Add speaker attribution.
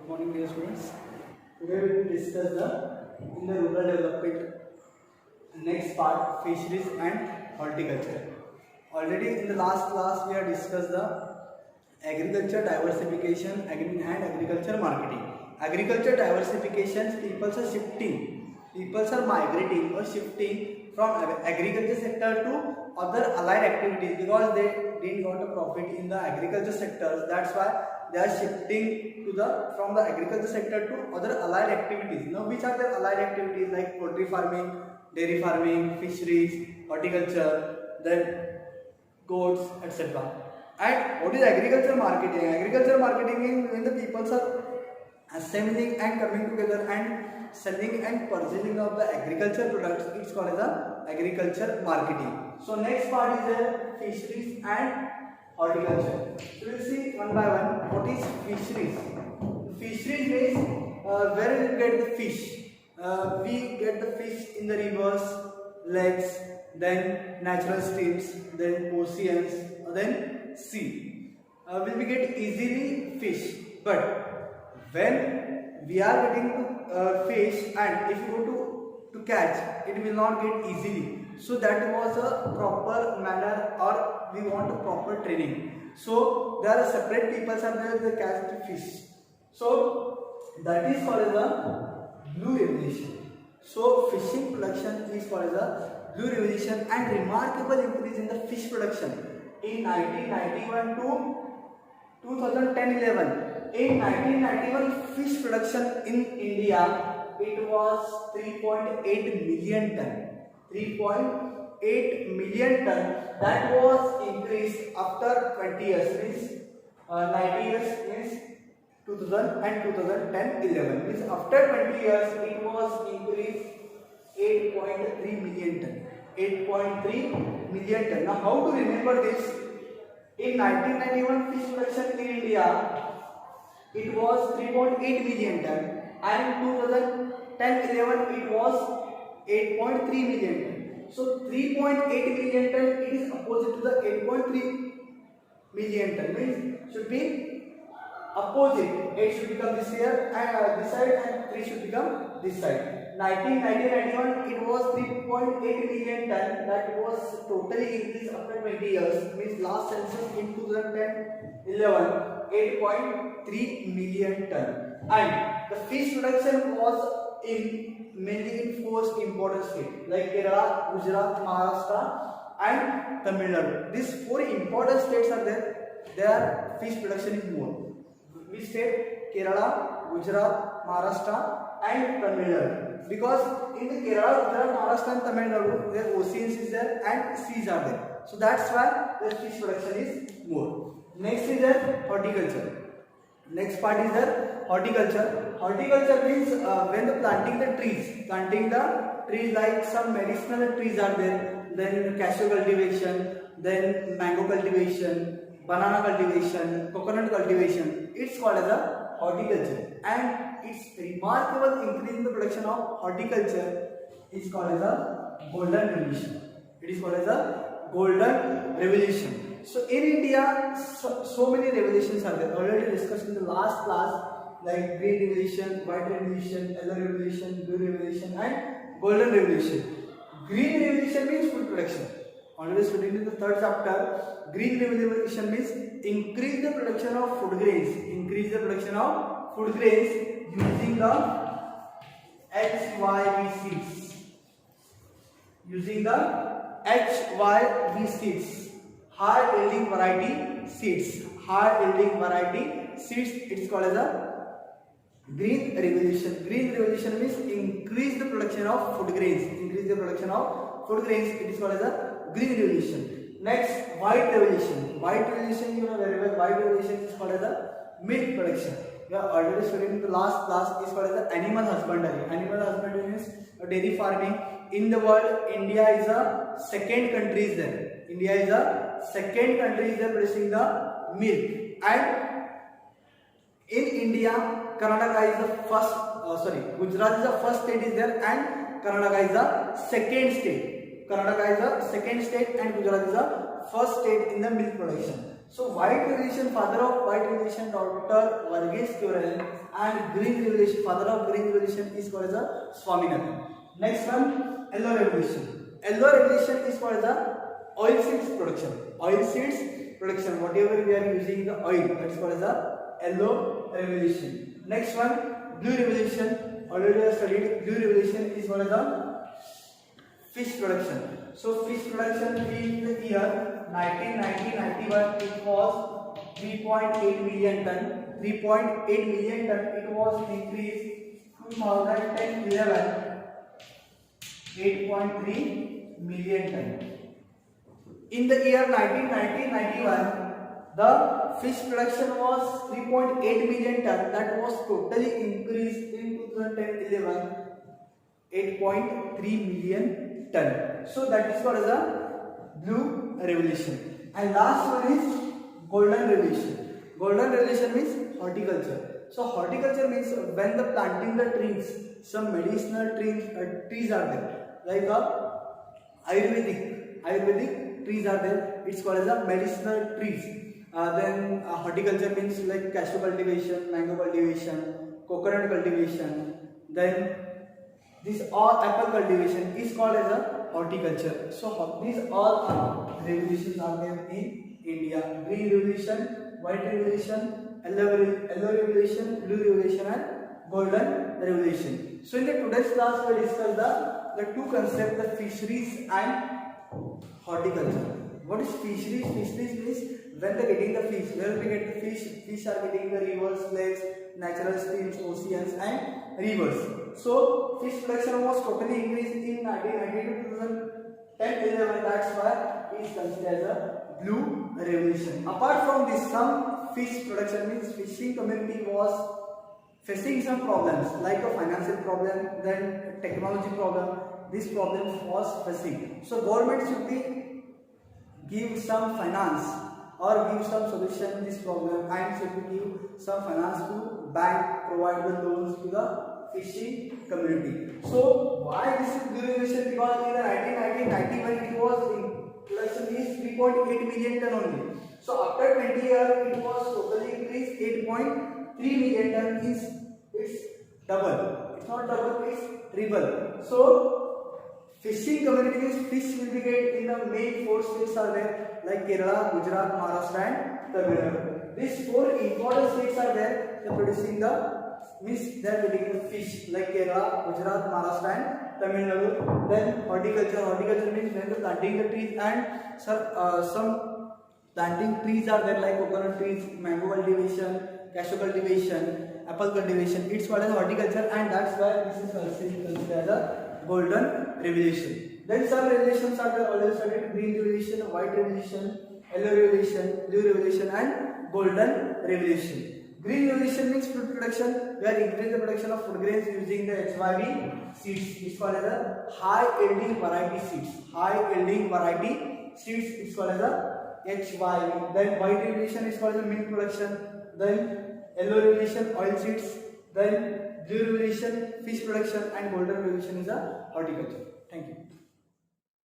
Speaker 1: Good morning, dear students. Today we will discuss in the rural development next part, fisheries and horticulture. Already in the last class we have discussed the agriculture diversification and agriculture marketing. Agriculture diversification, people are migrating or shifting from agriculture sector to other allied activities because they didn't got a profit in the agriculture sectors. That's why they are shifting to the from the agriculture sector to other allied activities. Now, which are the allied activities like poultry farming, dairy farming, fisheries, horticulture, then goats, etc. And what is agriculture marketing? Agriculture marketing is when the people are assembling and coming together and selling and purchasing of the agriculture products. It's called as a agriculture marketing. So next part is the fisheries and horticulture. So we'll see one by one. What is fisheries? Fisheries means where we get the fish. We get the fish in the rivers, lakes, then natural streams, then oceans, then sea. We get easily fish, but when we are getting to fish and if you go to catch, it will not get easily. So that was a proper manner, or we want a proper training. So there are separate people are there they catch the fish. So that is called as a blue revolution. So fishing production is called as a blue revolution and remarkable increase in the fish production in 1991 to 2010-11. In 1991, fish production in India, it was 3.8 million ton. 3.8 million ton. That was increased after 20 years, means 90 years, means 2000 and 2010-11. Means after 20 years, it was increased 8.3 million ton. 8.3 million ton. Now, how to remember this? In 1991, fish production in India, it was 3.8 million ton, and in 2010-11 it was 8.3 million ton. So 3.8 million ton, it is opposite to the 8.3 million ton. Means should be opposite. 8 should become this here and this side, and 3 should become this side. 1991 it was 3.8 million ton. That was totally increased after 20 years. Means last census in 2010-11. 8.3 million ton, and the fish production was mainly in 4 important states like Kerala, Gujarat, Maharashtra, and Tamil Nadu. These 4 important states are there. Their fish production is more. Which state? Kerala, Gujarat, Maharashtra, and Tamil Nadu. Because in the Kerala, Gujarat, Maharashtra, and Tamil Nadu, their oceans is there and seas are there. So that's why the fish production is more. Next is the horticulture. Next part is the horticulture. Horticulture means when the planting the trees like some medicinal trees are there, then cashew cultivation, then mango cultivation, banana cultivation, coconut cultivation. It's called as a horticulture, and its remarkable increase in the production of horticulture is called as a golden revolution. It is called as a golden revolution. So in India, so many revolutions are there. Already discussed in the last class, like green revolution, white revolution, yellow revolution, blue revolution, and golden revolution. Green revolution means food production. Already studied in the 3rd chapter. Green revolution means increase the production of food grains. Increase the production of food grains using the HYV seeds. Using the HYV seeds. High yielding variety seeds. High yielding variety seeds. It is called as a green revolution. Green revolution means increase the production of food grains. Increase the production of food grains. It is called as a green revolution. Next, white revolution. White revolution, you know very well. White revolution is called as a milk production. We have already studied in the last class. Is called as the animal husbandry. Animal husbandry means dairy farming. In the world, India is a second country is there. India is a second country is there producing the milk, and in India, Karnataka is the first. Gujarat is the first state is there, and Karnataka is the second state. Karnataka is the second state, and Gujarat is the first state in the milk production. So white revolution, father of white revolution, Dr. Varghese Kural, and green revolution, father of green revolution is called as a Swaminathan. Next one, yellow revolution. Yellow revolution is called as a oil seeds production. Oil seeds production, whatever we are using the oil, that is called as a yellow revolution. Next one, blue revolution. Already I have studied. Blue revolution is called as a fish production. So fish production in the year 1990-91 it was 3.8 million ton. 3.8 million ton. It was increased 2010-11 8.3 million ton. In the year 1990-91, the fish production was 3.8 million ton. That was totally increased in 2010-11 8.3 million ton. So that is called as a blue revolution. And last one is golden revolution. Golden revolution means horticulture. So horticulture means when the planting the trees, some medicinal trees are there, like Ayurvedic trees are there. It's called as a medicinal trees. Then horticulture means like cashew cultivation, mango cultivation, coconut cultivation. Then this all apple cultivation is called as a horticulture. So these all revolutions are there in India: green revolution, white revolution, yellow revolution, blue revolution, and golden revolution. So in the today's class we will discuss the two concepts: the fisheries and horticulture. What is fisheries? Fisheries means when they are getting the fish. Where we get the fish? Fish are getting the rivers, lakes, natural streams, oceans, and rivers. So fish production was totally increased in 1990 to 2010-11. That's why it is considered as a blue revolution. Apart from this, some fish production means fishing community was facing some problems like a financial problem, then technology problem. These problems was facing. So government should be give some finance or give some solution to this problem, and should give some finance to bank, provide the loans to the fishing community. So why this is blue revolution? Because in the 1991 it was in production is 3.8 million ton only. So after 20 years it was totally increased 8.3 million ton. Is it's double. It's not double, it's triple. So fishing community means fish will be get in the main four states are there, like Kerala, Gujarat, Maharashtra, and Tamil Nadu. These four important states are there. They are producing the means they are getting the fish like Kerala, Gujarat, Maharashtra, and Tamil Nadu. Then horticulture. Horticulture means when the planting the trees, and some planting trees are there like coconut trees, mango cultivation, cashew cultivation, apple cultivation. It's called as horticulture, and that's why this is considered as a golden revolution. Then some revolutions are there already studied: green revolution, white revolution, yellow revolution, blue revolution, and golden revolution. Green revolution means food production. We are increasing the production of food grains using the HYV seeds. It's called as a high yielding variety seeds. High yielding variety seeds. It's called as a HYV. Then white revolution is called as a milk production. Then yellow revolution, oil seeds. Then blue revolution, fish production, and golden revolution is a horticulture. Thank you.